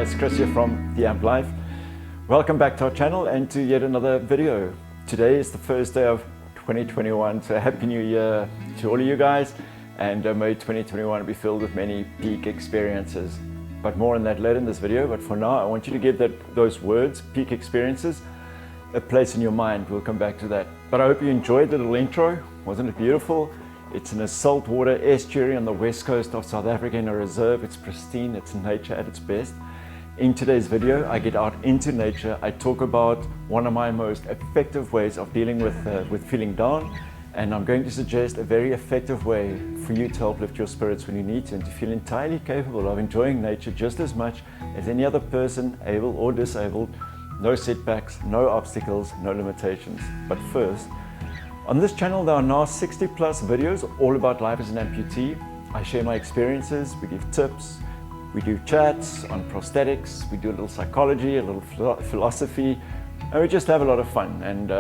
Hi, it's Chris here from The Amp Life. Welcome back to our channel and to yet another video. Today is the first day of 2021, so Happy New Year to all of you guys, and may 2021 be filled with many peak experiences. But more on that later in this video, but for now I want you to give those words, peak experiences, a place in your mind. We'll come back to that. But I hope you enjoyed the little intro. Wasn't it beautiful? It's in a saltwater estuary on the west coast of South Africa in a reserve. It's pristine, it's nature at its best. In today's video, I get out into nature. I talk about one of my most effective ways of dealing with feeling down, and I'm going to suggest a very effective way for you to help lift your spirits when you need to, and to feel entirely capable of enjoying nature just as much as any other person, able or disabled. No setbacks, no obstacles, no limitations. But first, on this channel there are now 60 plus videos all about life as an amputee. I share my experiences, we give tips, we do chats on prosthetics, we do a little psychology, a little philosophy, and we just have a lot of fun. And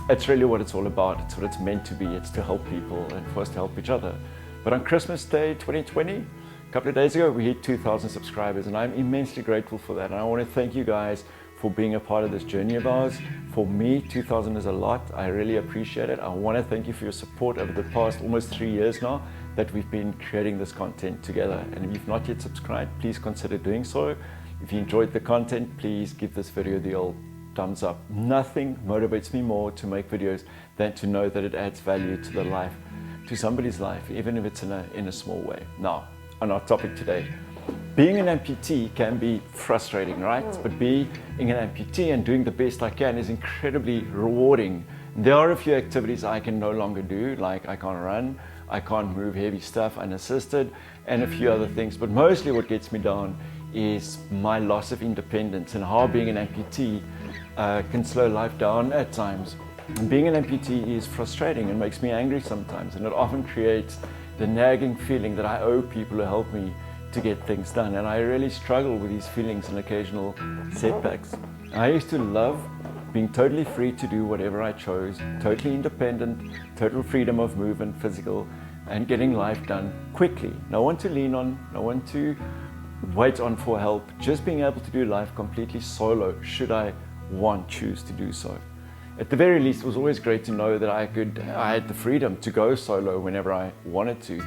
it's really what it's all about. It's what it's meant to be. It's to help people and for us to help each other. But on Christmas Day 2020, a couple of days ago, we hit 2,000 subscribers, and I'm immensely grateful for that. And I want to thank you guys for being a part of this journey of ours. For me, 2,000 is a lot. I really appreciate it. I want to thank you for your support over the past almost 3 years now that we've been creating this content together. And if you've not yet subscribed, please consider doing so. If you enjoyed the content, please give this video the old thumbs up. Nothing motivates me more to make videos than to know that it adds value to the life, to somebody's life, even if it's in a small way. Now, on our topic today, being an amputee can be frustrating, right? But being an amputee and doing the best I can is incredibly rewarding. There are a few activities I can no longer do, like I can't run, I can't move heavy stuff unassisted, and a few other things. But mostly what gets me down is my loss of independence and how being an amputee can slow life down at times. And being an amputee is frustrating and makes me angry sometimes, and it often creates the nagging feeling that I owe people who help me to get things done, and I really struggle with these feelings and occasional setbacks. I used to love being totally free to do whatever I chose, totally independent, total freedom of movement, physical, and getting life done quickly. No one to lean on, no one to wait on for help, just being able to do life completely solo should I choose to do so. At the very least, it was always great to know that I had the freedom to go solo whenever I wanted to.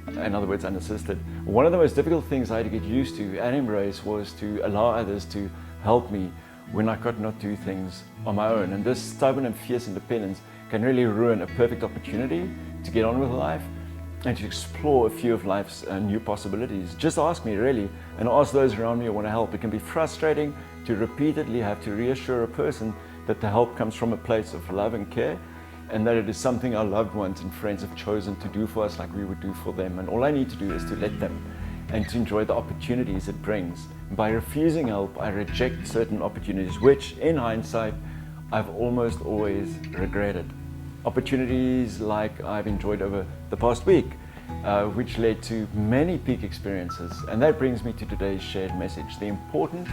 In other words, unassisted. One of the most difficult things I had to get used to and embrace was to allow others to help me when I could not do things on my own. And this stubborn and fierce independence can really ruin a perfect opportunity to get on with life and to explore a few of life's new possibilities. Just ask me, really, and ask those around me who want to help. It can be frustrating to repeatedly have to reassure a person that the help comes from a place of love and care, and that it is something our loved ones and friends have chosen to do for us like we would do for them. And all I need to do is to let them and to enjoy the opportunities it brings. By refusing help, I reject certain opportunities, which in hindsight, I've almost always regretted. Opportunities like I've enjoyed over the past week, which led to many peak experiences. And that brings me to today's shared message, the importance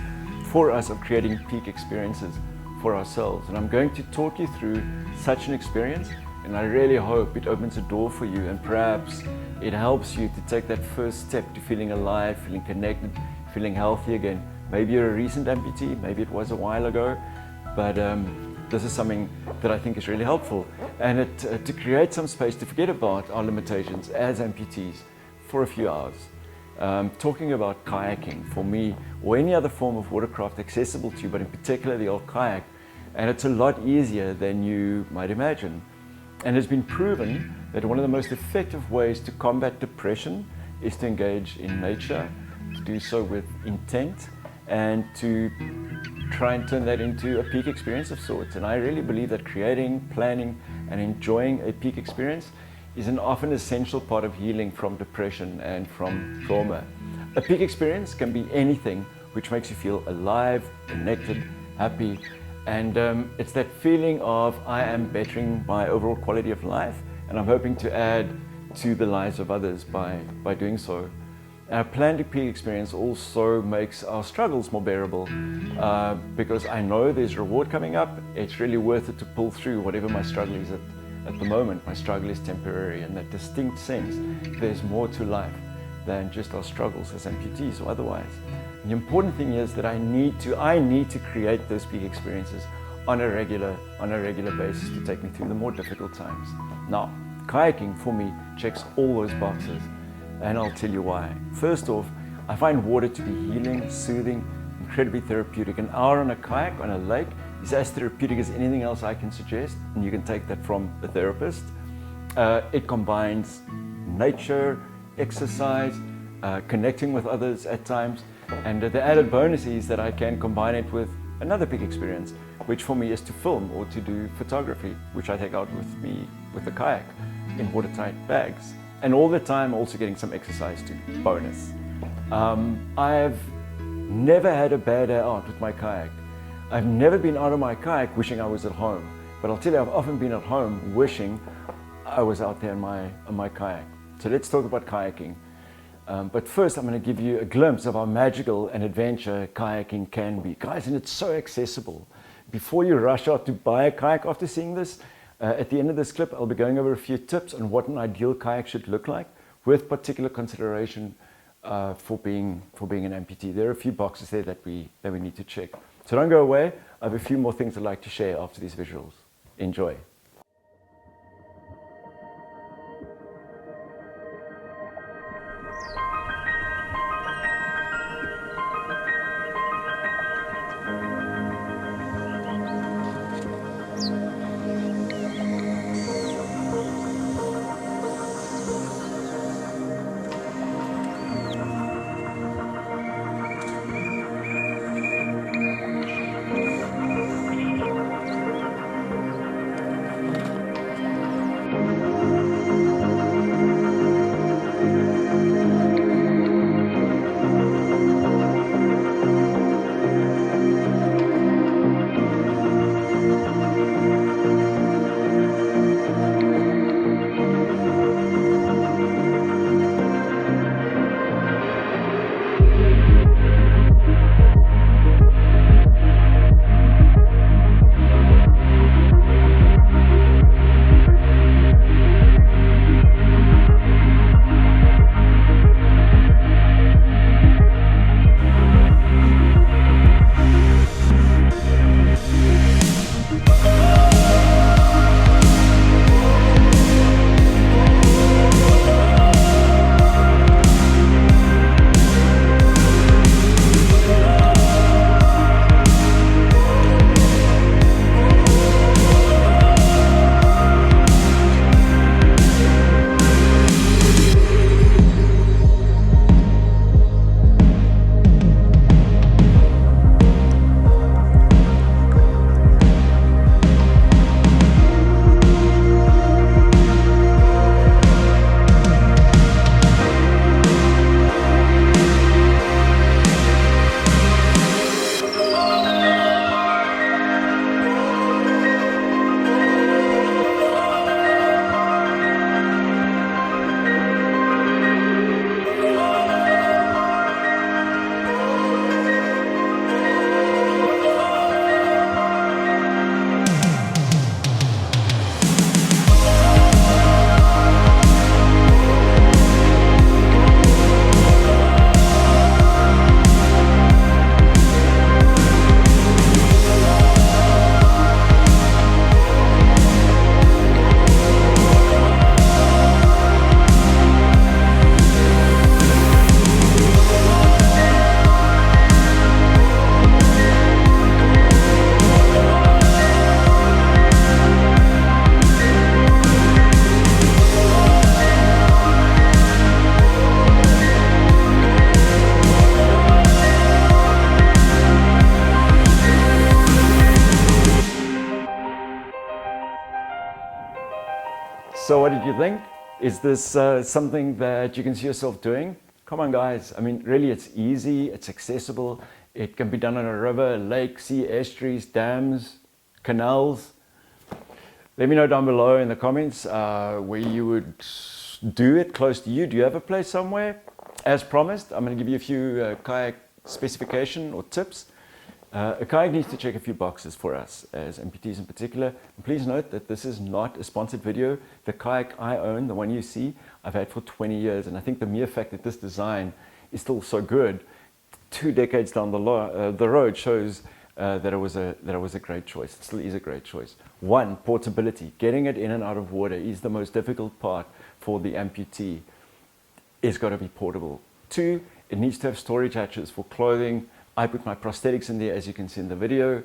for us of creating peak experiences for ourselves. And I'm going to talk you through such an experience, and I really hope it opens a door for you, and perhaps it helps you to take that first step to feeling alive, feeling connected, feeling healthy again. Maybe you're a recent amputee, maybe it was a while ago, but this is something that I think is really helpful, and to create some space to forget about our limitations as amputees for a few hours. Talking about kayaking for me, or any other form of watercraft accessible to you, but in particular the old kayak, and it's a lot easier than you might imagine. And it's been proven that one of the most effective ways to combat depression is to engage in nature, to do so with intent, and to try and turn that into a peak experience of sorts. And I really believe that creating, planning, and enjoying a peak experience is an often essential part of healing from depression and from trauma. A peak experience can be anything which makes you feel alive, connected, happy, and it's that feeling of I am bettering my overall quality of life, and I'm hoping to add to the lives of others by doing so. A planned peak experience also makes our struggles more bearable, because I know there's reward coming up. It's really worth it to pull through whatever my struggle is at the moment. My struggle is temporary, and that distinct sense there's more to life than just our struggles as amputees or otherwise. The important thing is that I need to create those peak experiences on a regular basis to take me through the more difficult times. Now, kayaking for me checks all those boxes, and I'll tell you why. First off, I find water to be healing, soothing, incredibly therapeutic. An hour on a kayak on a lake is as therapeutic as anything else I can suggest, and you can take that from a therapist. It combines nature, exercise, connecting with others at times, and the added bonus is that I can combine it with another big experience, which for me is to film or to do photography, which I take out with me with the kayak in watertight bags, and all the time also getting some exercise too. Bonus. I've never had a bad day out with my kayak. I've never been out of my kayak wishing I was at home, but I'll tell you, I've often been at home wishing I was out there on my kayak. So let's talk about kayaking. But first, I'm going to give you a glimpse of how magical an adventure kayaking can be. Guys, and it's so accessible. Before you rush out to buy a kayak after seeing this, at the end of this clip, I'll be going over a few tips on what an ideal kayak should look like, with particular consideration for being an amputee. There are a few boxes there that we need to check. So don't go away. I have a few more things I'd like to share after these visuals. Enjoy. So what did you think? Is this something that you can see yourself doing? Come on guys, I mean really it's easy, it's accessible, it can be done on a river, lake, sea, estuaries, dams, canals. Let me know down below in the comments where you would do it close to you. Do you have a place somewhere? As promised, I'm going to give you a few kayak specification or tips. A kayak needs to check a few boxes for us as amputees in particular. And please note that this is not a sponsored video. The kayak I own, the one you see, I've had for 20 years. And I think the mere fact that this design is still so good 2 decades down the road shows that it was a great choice. It still is a great choice. 1, portability. Getting it in and out of water is the most difficult part for the amputee. It's got to be portable. 2, it needs to have storage hatches for clothing. I put my prosthetics in there, as you can see in the video.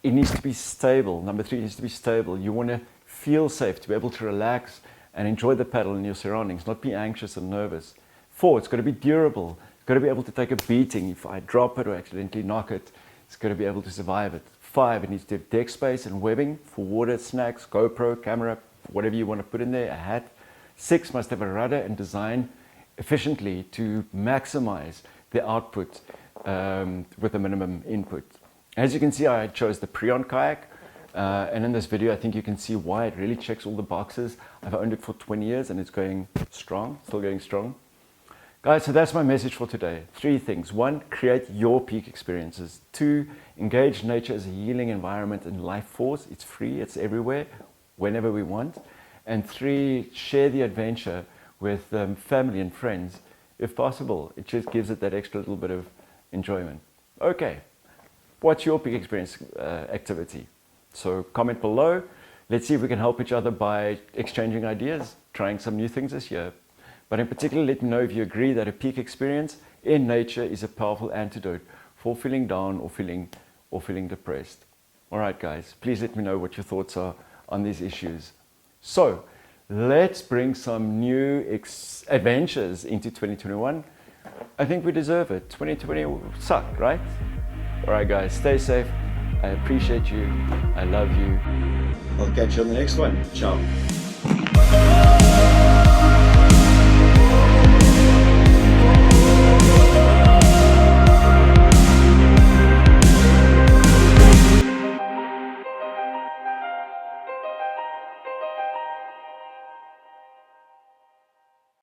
It needs to be stable. Number 3, it needs to be stable. You want to feel safe, to be able to relax and enjoy the paddle in your surroundings, not be anxious and nervous. 4, it's got to be durable. It's got to be able to take a beating. If I drop it or accidentally knock it, it's got to be able to survive it. 5, it needs to have deck space and webbing for water, snacks, GoPro, camera, whatever you want to put in there, a hat. 6, must have a rudder and design efficiently to maximize the output with a minimum input. As you can see, I chose the Preon kayak, and in this video I think you can see why it really checks all the boxes. I've owned it for 20 years and it's going strong, still going strong. Guys, so that's my message for today. 3 things. 1, create your peak experiences. 2, engage nature as a healing environment and life force. It's free, it's everywhere, whenever we want. And 3, share the adventure with family and friends, if possible. It just gives it that extra little bit of enjoyment. Okay, what's your peak experience activity? So comment below. Let's see if we can help each other by exchanging ideas, trying some new things this year. But in particular, let me know if you agree that a peak experience in nature is a powerful antidote for feeling down or feeling depressed. All right, guys, please let me know what your thoughts are on these issues. So let's bring some new adventures into 2021. I think we deserve it. 2020 sucked, right? All right, guys, stay safe. I appreciate you. I love you. I'll catch you on the next one. Ciao.